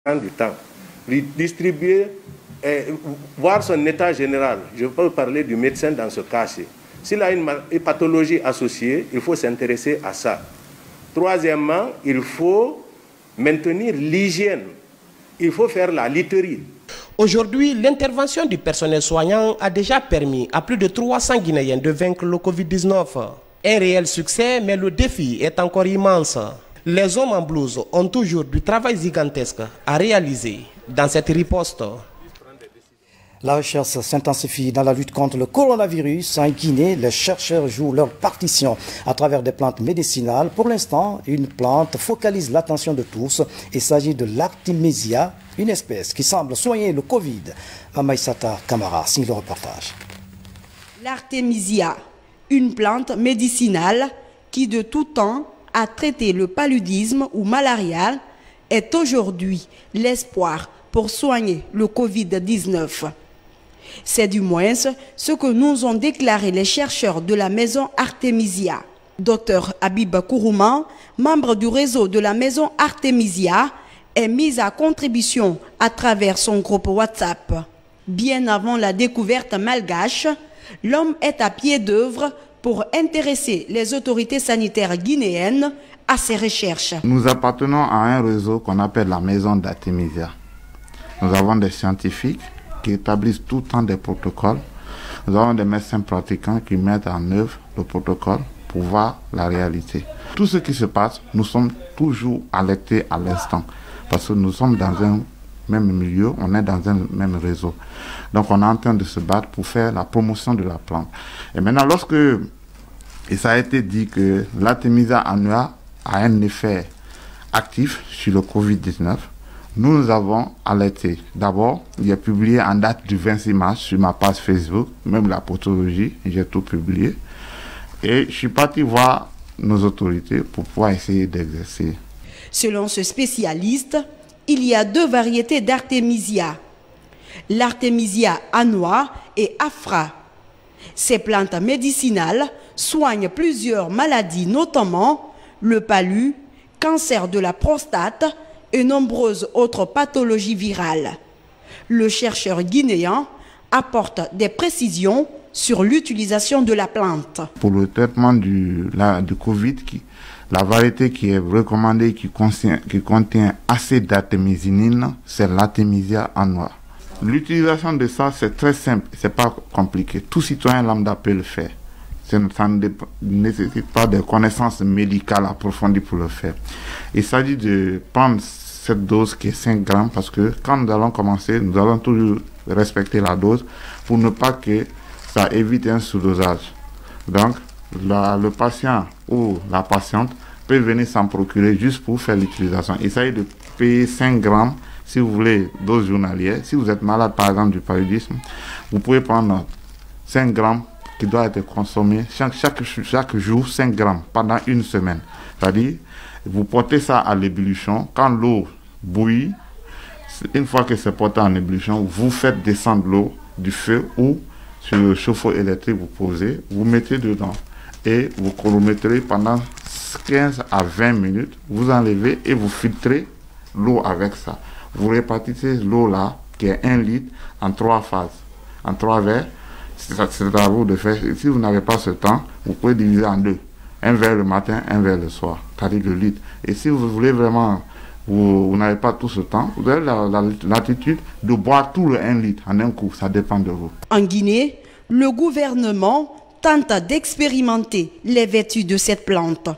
du temps. Distribuer, voir son état général. Je peux parler du médecin dans ce cas-ci. S'il a une pathologie associée, il faut s'intéresser à ça. Troisièmement, il faut maintenir l'hygiène. Il faut faire la literie. Aujourd'hui, l'intervention du personnel soignant a déjà permis à plus de 300 Guinéens de vaincre le Covid-19. Un réel succès, mais le défi est encore immense. Les hommes en blouse ont toujours du travail gigantesque à réaliser dans cette riposte. La recherche s'intensifie dans la lutte contre le coronavirus. En Guinée, les chercheurs jouent leur partition à travers des plantes médicinales. Pour l'instant, une plante focalise l'attention de tous. Il s'agit de l'Artemisia, une espèce qui semble soigner le Covid. Amaïsata Kamara signe le reportage. L'Artemisia, une plante médicinale qui de tout temps a traité le paludisme ou malaria, est aujourd'hui l'espoir pour soigner le Covid-19. C'est du moins ce que nous ont déclaré les chercheurs de la maison Artemisia. Dr Habib Kourouman, membre du réseau de la maison Artemisia, est mis à contribution à travers son groupe WhatsApp. Bien avant la découverte malgache, l'homme est à pied d'œuvre pour intéresser les autorités sanitaires guinéennes à ces recherches. Nous appartenons à un réseau qu'on appelle la maison d'Artemisia. Nous avons des scientifiques qui établissent tout le temps des protocoles. Nous avons des médecins pratiquants qui mettent en œuvre le protocole pour voir la réalité. Tout ce qui se passe, nous sommes toujours alertés à l'instant parce que nous sommes dans un même milieu, on est dans un même réseau. Donc on est en train de se battre pour faire la promotion de la plante. Et maintenant, lorsque ça a été dit que l'Artemisia annua a un effet actif sur le Covid-19, nous avons alerté. D'abord, il a publié en date du 26 mars sur ma page Facebook, même la pathologie, j'ai tout publié. Et je suis parti voir nos autorités pour pouvoir essayer d'exercer. Selon ce spécialiste, il y a deux variétés d'Artemisia, l'Artemisia annua et afra. Ces plantes médicinales soignent plusieurs maladies, notamment le palu, cancer de la prostate et nombreuses autres pathologies virales. Le chercheur guinéen apporte des précisions sur l'utilisation de la plante. Pour le traitement du Covid, la variété qui est recommandée, qui contient assez d'artémisinine, c'est l'Artemisia annua. L'utilisation de ça, c'est très simple, c'est pas compliqué. Tout citoyen lambda peut le faire. Ça ne nécessite pas de connaissances médicales approfondies pour le faire. Il s'agit de prendre cette dose qui est 5 grammes parce que quand nous allons commencer, nous allons toujours respecter la dose pour ne pas que ça évite un sous-dosage. Donc, le patient ou la patiente peut venir s'en procurer juste pour faire l'utilisation. Il s'agit de payer 5 grammes si vous voulez dose journalière. Si vous êtes malade par exemple du paludisme, vous pouvez prendre 5 grammes qui doit être consommé chaque jour 5 grammes pendant une semaine. C'est-à-dire, vous portez ça à l'ébullition. Quand l'eau bouillit, une fois que c'est porté en ébullition, vous faites descendre l'eau du feu ou sur le chauffe-eau électrique, vous posez, vous mettez dedans et vous chronométrez pendant 15 à 20 minutes. Vous enlevez et vous filtrez l'eau avec ça. Vous répartissez l'eau là, qui est 1 litre, en 3 phases, en 3 verres. C'est à vous de faire. Si vous n'avez pas ce temps, vous pouvez diviser en 2. Un verre le matin, un verre le soir, c'est-à-dire le litre. Et si vous voulez vraiment, vous n'avez pas tout ce temps, vous avez l'attitude de boire tout le 1 litre en un coup, ça dépend de vous. En Guinée, le gouvernement tente d'expérimenter les vertus de cette plante.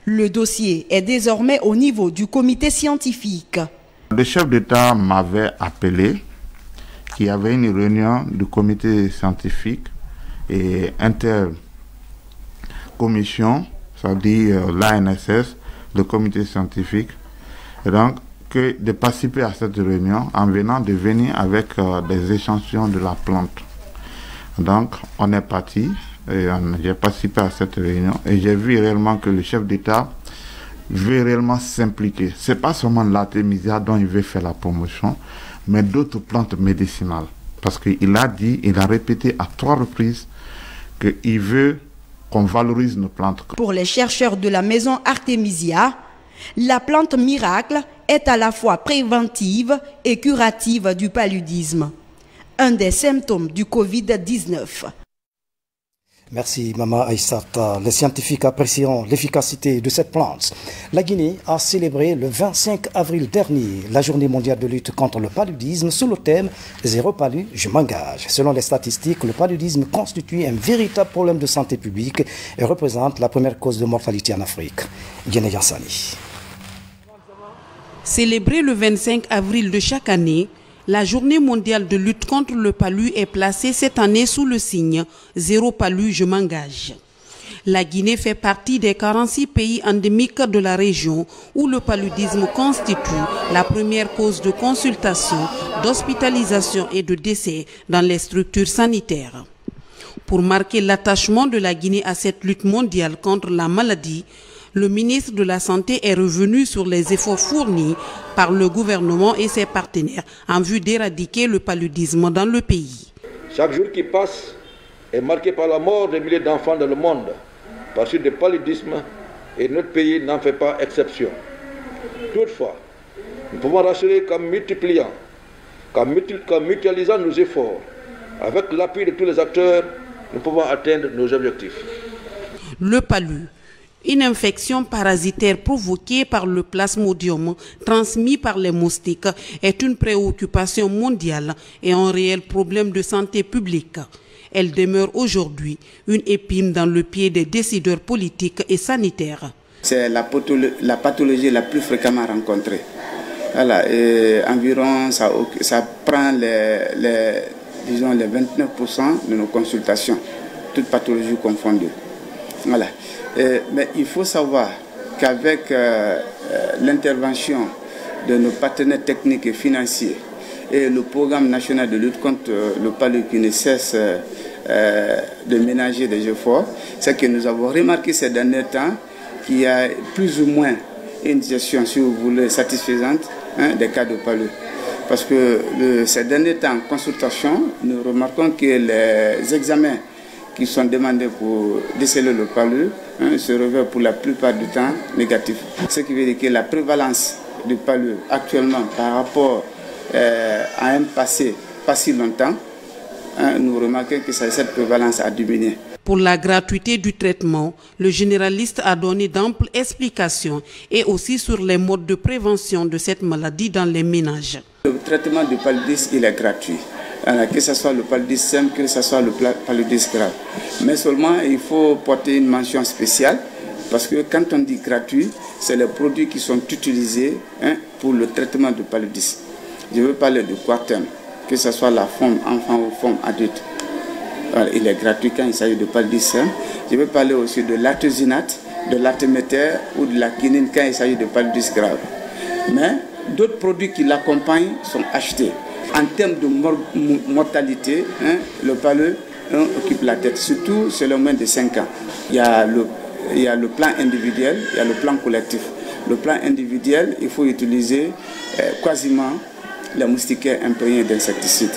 Le dossier est désormais au niveau du comité scientifique. Le chef d'État m'avait appelé qu'il y avait une réunion du comité scientifique et intercommission, c'est-à-dire l'ANSS, le comité scientifique, et donc de participer à cette réunion en venant de venir avec des échantillons de la plante. Donc on est parti, j'ai participé à cette réunion et j'ai vu réellement que le chef d'État veut réellement s'impliquer. Ce n'est pas seulement l'Artemisia dont il veut faire la promotion, mais d'autres plantes médicinales. Parce qu'il a dit, il a répété à 3 reprises qu'il veut qu'on valorise nos plantes. Pour les chercheurs de la maison Artemisia, La plante miracle est à la fois préventive et curative du paludisme, un des symptômes du Covid-19. Merci Mama Aïssata. Les scientifiques apprécient l'efficacité de cette plante. La Guinée a célébré le 25 avril dernier la journée mondiale de lutte contre le paludisme sous le thème « Zéro palu, je m'engage ». Selon les statistiques, le paludisme constitue un véritable problème de santé publique et représente la première cause de mortalité en Afrique. Guinée Yassani. Célébrée le 25 avril de chaque année, la journée mondiale de lutte contre le palu est placée cette année sous le signe « Zéro palu, je m'engage ». La Guinée fait partie des 46 pays endémiques de la région où le paludisme constitue la première cause de consultation, d'hospitalisation et de décès dans les structures sanitaires. Pour marquer l'attachement de la Guinée à cette lutte mondiale contre la maladie, le ministre de la Santé est revenu sur les efforts fournis par le gouvernement et ses partenaires en vue d'éradiquer le paludisme dans le pays. Chaque jour qui passe est marqué par la mort de milliers d'enfants dans le monde par suite de paludisme et notre pays n'en fait pas exception. Toutefois, nous pouvons rassurer qu'en multipliant, qu'en mutualisant nos efforts, avec l'appui de tous les acteurs, nous pouvons atteindre nos objectifs. Le palu, une infection parasitaire provoquée par le plasmodium transmis par les moustiques, est une préoccupation mondiale et un réel problème de santé publique. Elle demeure aujourd'hui une épine dans le pied des décideurs politiques et sanitaires. C'est la pathologie la plus fréquemment rencontrée. Voilà, et environ, ça prend disons les 29% de nos consultations, toutes pathologies confondues. Voilà. Mais il faut savoir qu'avec l'intervention de nos partenaires techniques et financiers et le programme national de lutte contre le palu qui ne cesse de ménager des efforts, c'est que nous avons remarqué ces derniers temps qu'il y a plus ou moins une gestion, si vous voulez, satisfaisante des cas de palu. Parce que ces derniers temps en consultation, nous remarquons que les examens qui sont demandés pour déceler le palu se révèlent pour la plupart du temps négatifs. Ce qui veut dire que la prévalence du palu actuellement par rapport à un passé pas si longtemps, nous remarquons que cette prévalence a diminué. Pour la gratuité du traitement, le généraliste a donné d'amples explications et aussi sur les modes de prévention de cette maladie dans les ménages. Le traitement du paludisme, il est gratuit. Que ce soit le paludisme simple, que ce soit le paludisme grave. Mais seulement, il faut porter une mention spéciale parce que quand on dit gratuit, c'est les produits qui sont utilisés pour le traitement du paludisme. Je veux parler du Coartem, que ce soit la forme enfant ou forme adulte. Alors, il est gratuit quand il s'agit de paludisme simple. Je veux parler aussi de l'artesunate, de l'artéméter ou de la quinine quand il s'agit de paludisme grave. Mais d'autres produits qui l'accompagnent sont achetés. En termes de mortalité, le palu occupe la tête, surtout sur le moins de 5 ans. Il y a le plan individuel, il y a le plan collectif. Le plan individuel, il faut utiliser quasiment les moustiquaires imprégnés d'insecticides.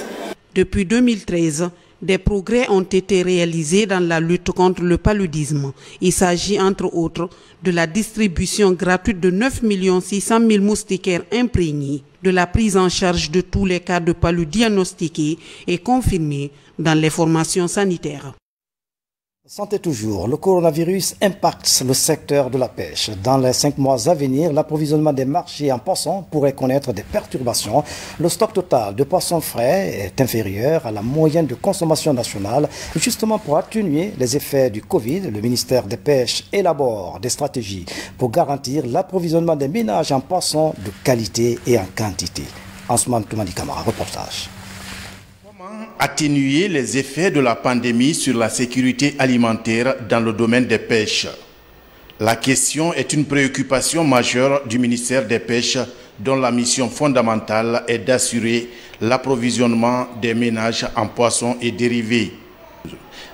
Depuis 2013, des progrès ont été réalisés dans la lutte contre le paludisme. Il s'agit entre autres de la distribution gratuite de 9 600 000 moustiquaires imprégnés, de la prise en charge de tous les cas de palu diagnostiqués et confirmés dans les formations sanitaires. Santé toujours, le coronavirus impacte le secteur de la pêche. Dans les 5 mois à venir, l'approvisionnement des marchés en poissons pourrait connaître des perturbations. Le stock total de poissons frais est inférieur à la moyenne de consommation nationale. Justement pour atténuer les effets du Covid, le ministère des Pêches élabore des stratégies pour garantir l'approvisionnement des ménages en poissons de qualité et en quantité. Ousmane Toumani Kamara, reportage. Atténuer les effets de la pandémie sur la sécurité alimentaire dans le domaine des pêches. La question est une préoccupation majeure du ministère des Pêches dont la mission fondamentale est d'assurer l'approvisionnement des ménages en poissons et dérivés.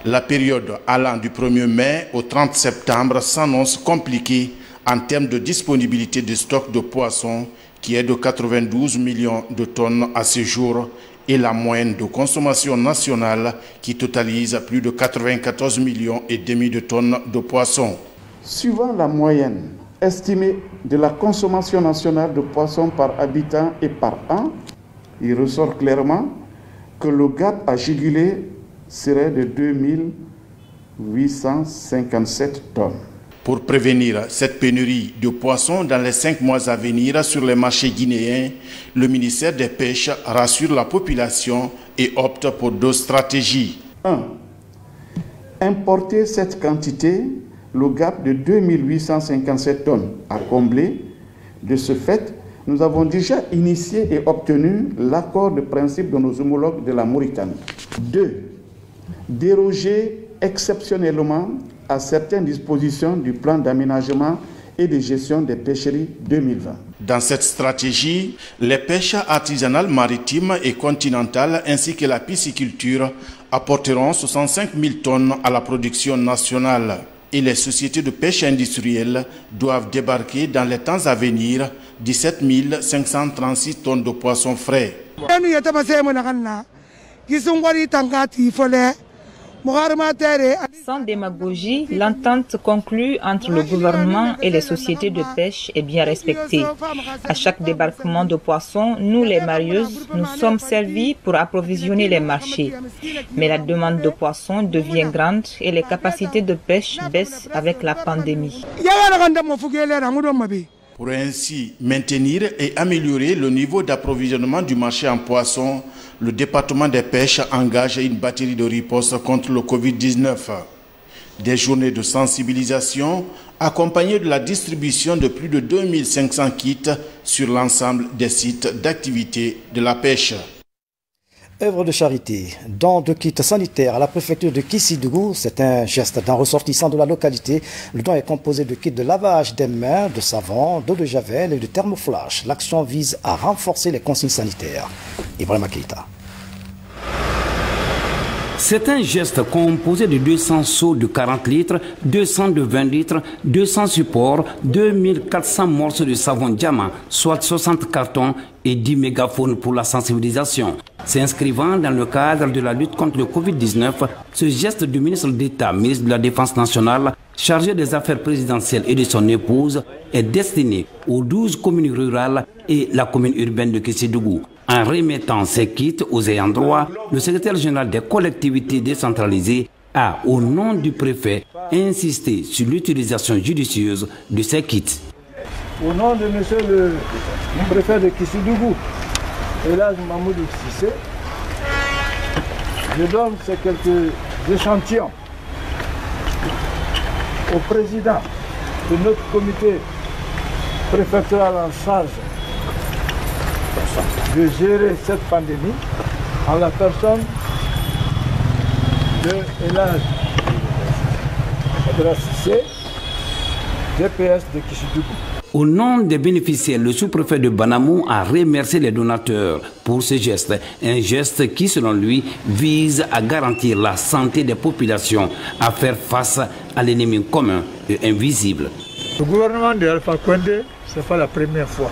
La période allant du 1er mai au 30 septembre s'annonce compliquée en termes de disponibilité de stock de poissons qui est de 92 millions de tonnes à ce jour et la moyenne de consommation nationale qui totalise plus de 94 millions et demi de tonnes de poissons. Suivant la moyenne estimé de la consommation nationale de poissons par habitant et par an, il ressort clairement que le gap à juguler serait de 2857 tonnes. Pour prévenir cette pénurie de poissons dans les 5 mois à venir sur les marchés guinéens, le ministère des Pêches rassure la population et opte pour 2 stratégies. 1. Importer cette quantité, le gap de 2857 tonnes à combler. De ce fait, nous avons déjà initié et obtenu l'accord de principe de nos homologues de la Mauritanie. 2. Déroger exceptionnellement à certaines dispositions du plan d'aménagement et de gestion des pêcheries 2020. Dans cette stratégie, les pêches artisanales maritimes et continentales ainsi que la pisciculture apporteront 65 000 tonnes à la production nationale. Et les sociétés de pêche industrielle doivent débarquer dans les temps à venir 17 536 tonnes de poissons frais. Sans démagogie, l'entente conclue entre le gouvernement et les sociétés de pêche est bien respectée. À chaque débarquement de poissons, nous les marieuses, nous sommes servis pour approvisionner les marchés. Mais la demande de poissons devient grande et les capacités de pêche baissent avec la pandémie. Pour ainsi maintenir et améliorer le niveau d'approvisionnement du marché en poissons, le département des pêches engage une batterie de riposte contre le Covid-19. Des journées de sensibilisation accompagnées de la distribution de plus de 2500 kits sur l'ensemble des sites d'activité de la pêche. Œuvre de charité, don de kits sanitaires à la préfecture de Kissidougou, c'est un geste d'un ressortissant de la localité. Le don est composé de kits de lavage des mains, de savon, d'eau de javel et de thermoflash. L'action vise à renforcer les consignes sanitaires. Ibrahima Keïta. C'est un geste composé de 200 seaux de 40 litres, 200 de 20 litres, 200 supports, 2400 morceaux de savon diamant, soit 60 cartons et 10 mégaphones pour la sensibilisation. S'inscrivant dans le cadre de la lutte contre le Covid-19, ce geste du ministre d'État, ministre de la Défense nationale, chargé des affaires présidentielles et de son épouse, est destiné aux 12 communes rurales et la commune urbaine de Kissidougou. En remettant ces kits aux ayants droit, le secrétaire général des collectivités décentralisées a, au nom du préfet, insisté sur l'utilisation judicieuse de ces kits. Au nom de monsieur le préfet de Kissidougou, Elhadj Mahmoudou Cissé, je donne ces quelques échantillons au président de notre comité préfectoral en charge de gérer cette pandémie en la personne de Elhadj Cissé, DPS de Kissidougou. Au nom des bénéficiaires, le sous-préfet de Banamou a remercié les donateurs pour ce geste. Un geste qui, selon lui, vise à garantir la santé des populations, à faire face à l'ennemi commun et invisible. Le gouvernement de Alpha Condé, ce n'est pas la première fois.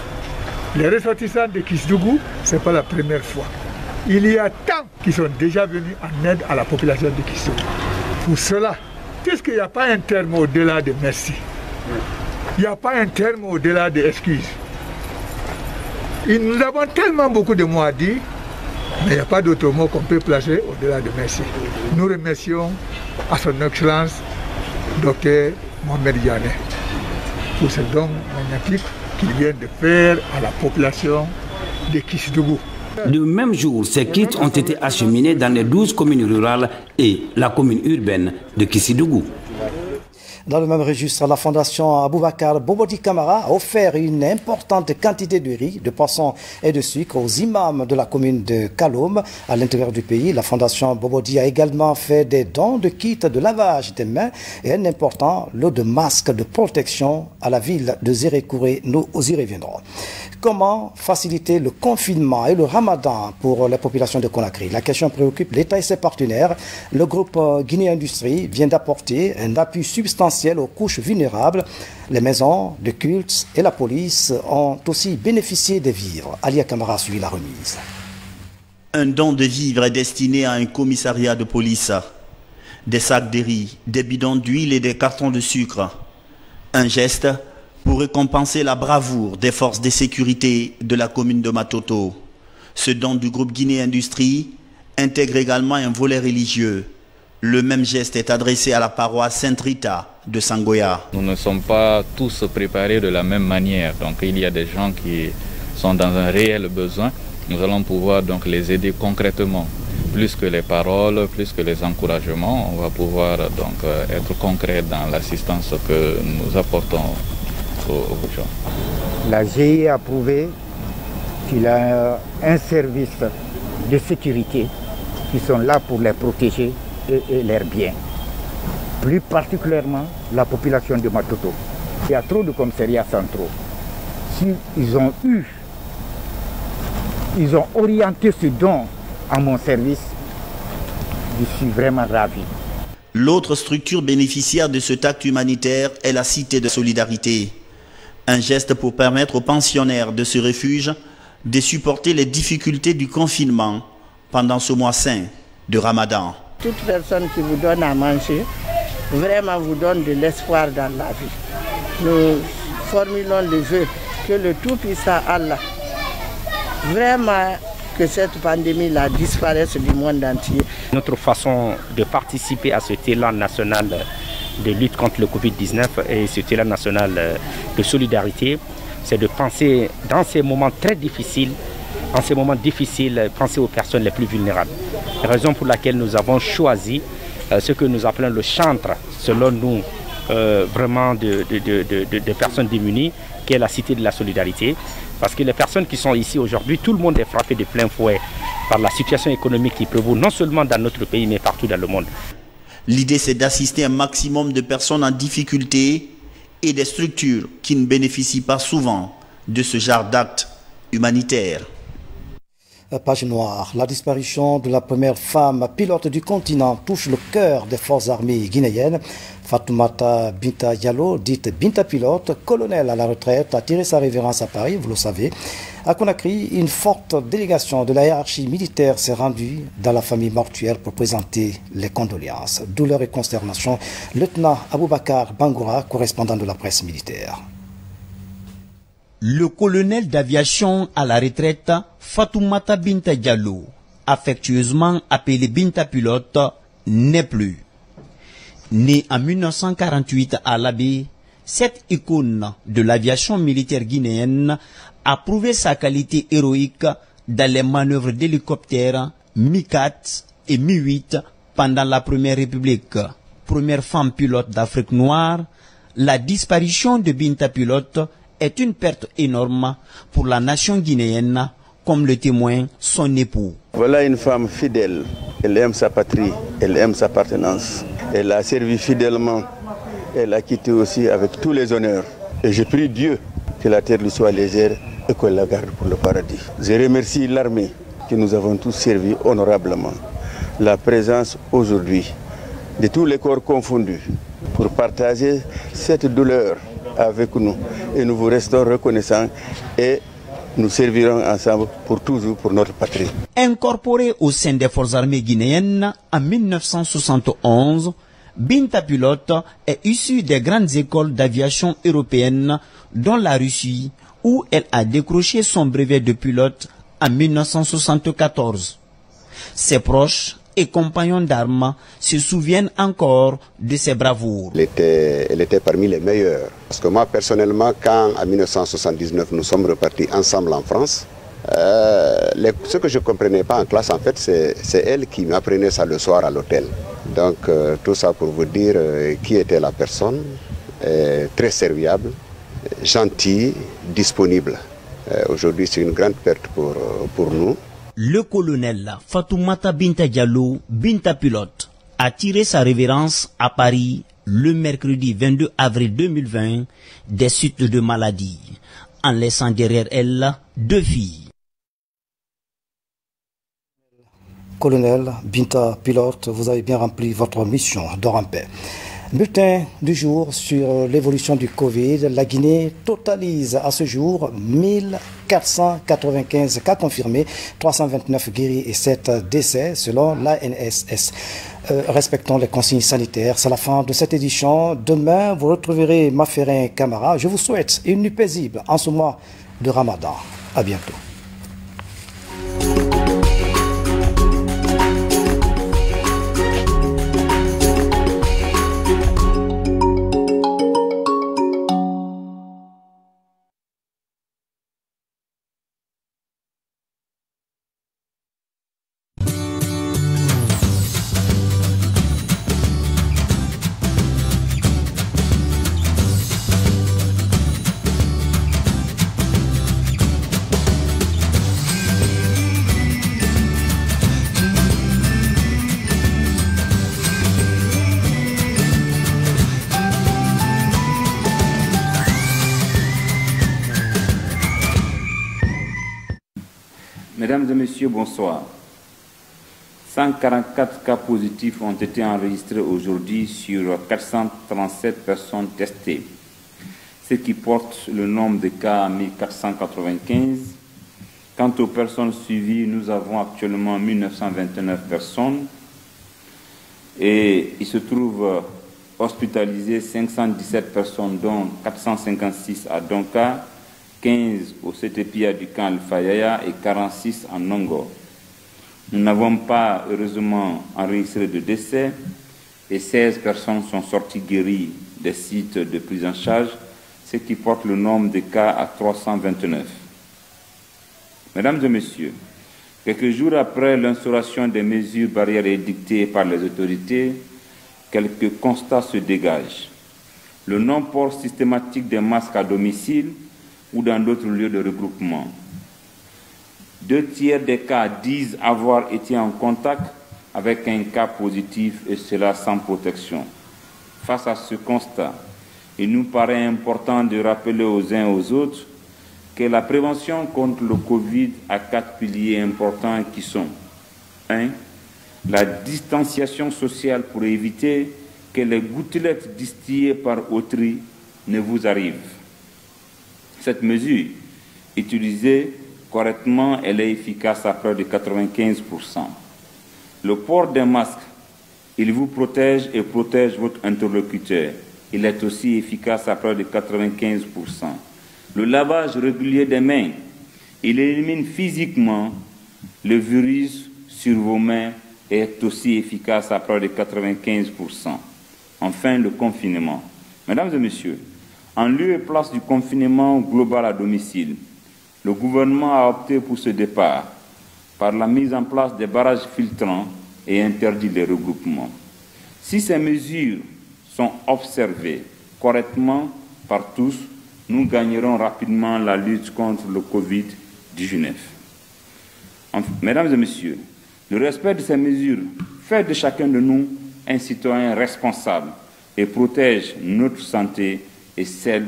Les ressortissants de Kissidougou, ce n'est pas la première fois. Il y a tant qui sont déjà venus en aide à la population de Kissidougou. Pour cela, qu'est-ce qu'il n'y a pas un terme au-delà de merci? Il n'y a pas un terme au-delà des excuses. Et nous avons tellement beaucoup de mots à dire, mais il n'y a pas d'autre mot qu'on peut placer au-delà de merci. Nous remercions à son Excellence, Dr Mohamed Yané, pour ce don magnifique qu'il vient de faire à la population de Kissidougou. Le même jour, ces kits ont été acheminés dans les 12 communes rurales et la commune urbaine de Kissidougou. Dans le même registre, la fondation Aboubakar Bobodi Camara a offert une importante quantité de riz, de poissons et de sucre aux imams de la commune de Kaloum à l'intérieur du pays. La fondation Bobodi a également fait des dons de kits de lavage des mains et un important lot de masques de protection à la ville de Zérékouré. Nous y reviendrons. Comment faciliter le confinement et le ramadan pour la population de Conakry? La question préoccupe l'État et ses partenaires. Le groupe Guinée Industrie vient d'apporter un appui substantiel aux couches vulnérables. Les maisons de culte et la police ont aussi bénéficié des vivres. Alia Kamara suit la remise. Un don de vivres est destiné à un commissariat de police. Des sacs de riz, des bidons d'huile et des cartons de sucre. Un geste pour récompenser la bravoure des forces de sécurité de la commune de Matoto. Ce don du groupe Guinée Industrie intègre également un volet religieux. Le même geste est adressé à la paroisse Sainte-Rita de Sangoya. Nous ne sommes pas tous préparés de la même manière. Donc il y a des gens qui sont dans un réel besoin. Nous allons pouvoir donc les aider concrètement. Plus que les paroles, plus que les encouragements, on va pouvoir donc être concret dans l'assistance que nous apportons aux gens. La GIE a prouvé qu'il a un service de sécurité qui sont là pour les protéger et leurs biens. Plus particulièrement la population de Matoto. Il y a trop de commissariats centraux. S'ils ont orienté ce don à mon service, je suis vraiment ravi. L'autre structure bénéficiaire de cet acte humanitaire est la Cité de Solidarité. Un geste pour permettre aux pensionnaires de ce refuge de supporter les difficultés du confinement pendant ce mois saint de Ramadan. Toute personne qui vous donne à manger, vraiment vous donne de l'espoir dans la vie. Nous formulons le vœu que le Tout-Puissant Allah, vraiment que cette pandémie-là disparaisse du monde entier. Notre façon de participer à cet élan national de lutte contre le Covid-19 et cet élan national de solidarité, c'est de penser dans ces moments très difficiles, penser aux personnes les plus vulnérables. Raison pour laquelle nous avons choisi ce que nous appelons le chantre, selon nous, vraiment de personnes démunies, qui est la Cité de la Solidarité. Parce que les personnes qui sont ici aujourd'hui, tout le monde est frappé de plein fouet par la situation économique qui prévaut non seulement dans notre pays, mais partout dans le monde. L'idée, c'est d'assister un maximum de personnes en difficulté et des structures qui ne bénéficient pas souvent de ce genre d'actes humanitaires. Page noire. La disparition de la première femme pilote du continent touche le cœur des forces armées guinéennes. Fatoumata Binta Diallo, dite Binta Pilote, colonel à la retraite, a tiré sa révérence à Paris, vous le savez. À Conakry, une forte délégation de la hiérarchie militaire s'est rendue dans la famille mortuaire pour présenter les condoléances. Douleur et consternation, lieutenant Aboubakar Bangoura, correspondant de la presse militaire. Le colonel d'aviation à la retraite, Fatoumata Binta Diallo, affectueusement appelé Binta Pilote, n'est plus. Né en 1948 à l'Abbé, cette icône de l'aviation militaire guinéenne a prouvé sa qualité héroïque dans les manœuvres d'hélicoptères Mi-4 et Mi-8 pendant la Première République. Première femme pilote d'Afrique noire, la disparition de Binta Pilote est une perte énorme pour la nation guinéenne, comme le témoigne son époux. Voilà une femme fidèle, elle aime sa patrie, elle aime sa appartenance. Elle a servi fidèlement, elle a quitté aussi avec tous les honneurs. Et je prie Dieu que la terre lui soit légère et qu'elle la garde pour le paradis. Je remercie l'armée que nous avons tous servi honorablement. La présence aujourd'hui de tous les corps confondus pour partager cette douleur avec nous. Et nous vous restons reconnaissants et nous servirons ensemble pour toujours pour notre patrie. Incorporée au sein des forces armées guinéennes en 1971, Binta Pilote est issue des grandes écoles d'aviation européennes, dont la Russie, où elle a décroché son brevet de pilote en 1974. Ses proches et compagnons d'armes se souviennent encore de ses bravoures. Elle était parmi les meilleurs. Parce que moi, personnellement, quand en 1979, nous sommes repartis ensemble en France, ce que je ne comprenais pas en classe, en fait, c'est elle qui m'apprenait ça le soir à l'hôtel. Donc, tout ça pour vous dire qui était la personne, très serviable, gentille, disponible. Aujourd'hui, c'est une grande perte pour nous. Le colonel Fatoumata Binta Diallo, Binta Pilote, a tiré sa révérence à Paris le mercredi 22 avril 2020 des suites de maladie, en laissant derrière elle 2 filles. Colonel Binta Pilote, vous avez bien rempli votre mission. Dors en paix. Bulletin du jour sur l'évolution du Covid. La Guinée totalise à ce jour 1000 495 cas confirmés, 329 guéris et 7 décès selon l'ANSS. Respectons les consignes sanitaires. C'est la fin de cette édition. Demain, vous retrouverez Maferin Camara. Je vous souhaite une nuit paisible en ce mois de Ramadan. À bientôt. Mesdames et messieurs, bonsoir. 144 cas positifs ont été enregistrés aujourd'hui sur 437 personnes testées, ce qui porte le nombre de cas à 1495. Quant aux personnes suivies, nous avons actuellement 1929 personnes et il se trouve hospitalisé 517 personnes, dont 456 à Donka, 15 au CTPIA du camp Al-Fayaya et 46 en Nongo. Nous n'avons pas, heureusement, enregistré de décès et 16 personnes sont sorties guéries des sites de prise en charge, ce qui porte le nombre de cas à 329. Mesdames et messieurs, quelques jours après l'instauration des mesures barrières édictées par les autorités, quelques constats se dégagent. Le non-port systématique des masques à domicile ou dans d'autres lieux de regroupement. 2 tiers des cas disent avoir été en contact avec un cas positif et cela sans protection. Face à ce constat, il nous paraît important de rappeler aux uns et aux autres que la prévention contre le Covid a 4 piliers importants qui sont 1. La distanciation sociale pour éviter que les gouttelettes distillées par autrui ne vous arrivent. Cette mesure, utilisée correctement, elle est efficace à près de 95%. Le port d'un masque, il vous protège et protège votre interlocuteur. Il est aussi efficace à près de 95%. Le lavage régulier des mains, il élimine physiquement le virus sur vos mains et est aussi efficace à près de 95%. Enfin, le confinement. Mesdames et messieurs, en lieu et place du confinement global à domicile, le gouvernement a opté pour ce départ par la mise en place des barrages filtrants et interdit les regroupements. Si ces mesures sont observées correctement par tous, nous gagnerons rapidement la lutte contre le Covid-19. Mesdames et messieurs, le respect de ces mesures fait de chacun de nous un citoyen responsable et protège notre santé et celle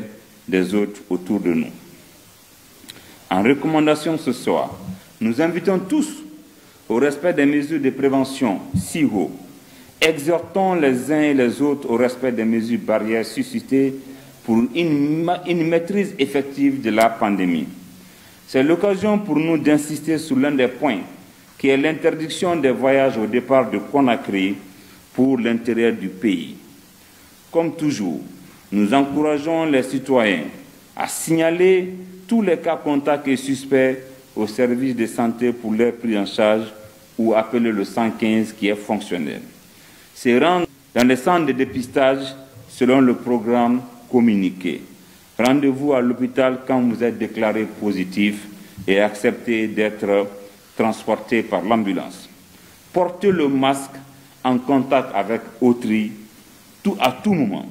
des autres autour de nous. En recommandation ce soir, nous invitons tous au respect des mesures de prévention SIHO. Exhortons les uns et les autres au respect des mesures barrières suscitées pour une maîtrise effective de la pandémie. C'est l'occasion pour nous d'insister sur l'un des points, qui est l'interdiction des voyages au départ de Conakry pour l'intérieur du pays. Comme toujours, nous encourageons les citoyens à signaler tous les cas contacts et suspects au service de santé pour leur prise en charge ou appeler le 115 qui est fonctionnel. Se rendre dans les centres de dépistage selon le programme communiqué. Rendez-vous à l'hôpital quand vous êtes déclaré positif et acceptez d'être transporté par l'ambulance. Portez le masque en contact avec autrui à tout moment.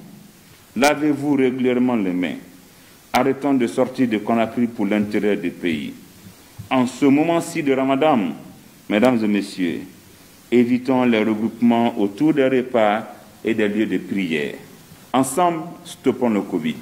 Lavez-vous régulièrement les mains. Arrêtons de sortir de Conakry pour l'intérieur du pays. En ce moment-ci de Ramadan, mesdames et messieurs, évitons les regroupements autour des repas et des lieux de prière. Ensemble, stoppons le Covid.